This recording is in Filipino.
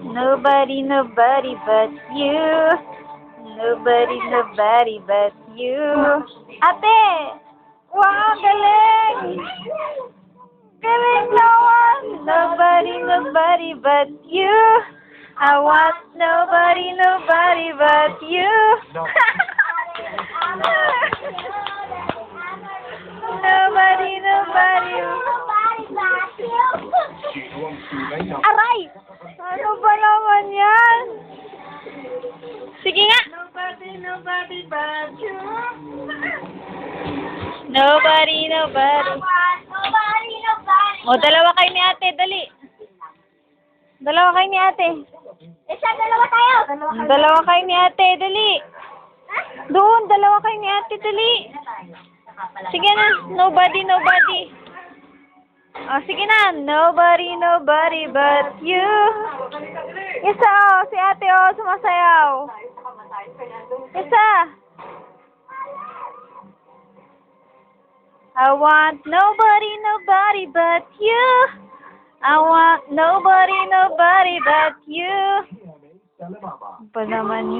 Nobody, nobody but you. Nobody, nobody but you. Ate! Wow, galing! Galing naman! Nobody, nobody but you. I want nobody, nobody but you. Nobody, nobody. Aray! Ano ba naman yan? Sige nga! Nobody, nobody but you. Nobody, nobody. Nobody, nobody. O, dalawa kayo ni ate, dali. Dalawa kayo ni ate. Dalawa tayo. Dalawa kayo ni ate, dali. Doon, dalawa kayo ni ate, dali. Sige na, nobody, nobody. O, sige na, nobody, nobody but you. Isa, o, si ate, o, sumasayaw. Isa. I want nobody, nobody but you. I want nobody, nobody but you. Pa naman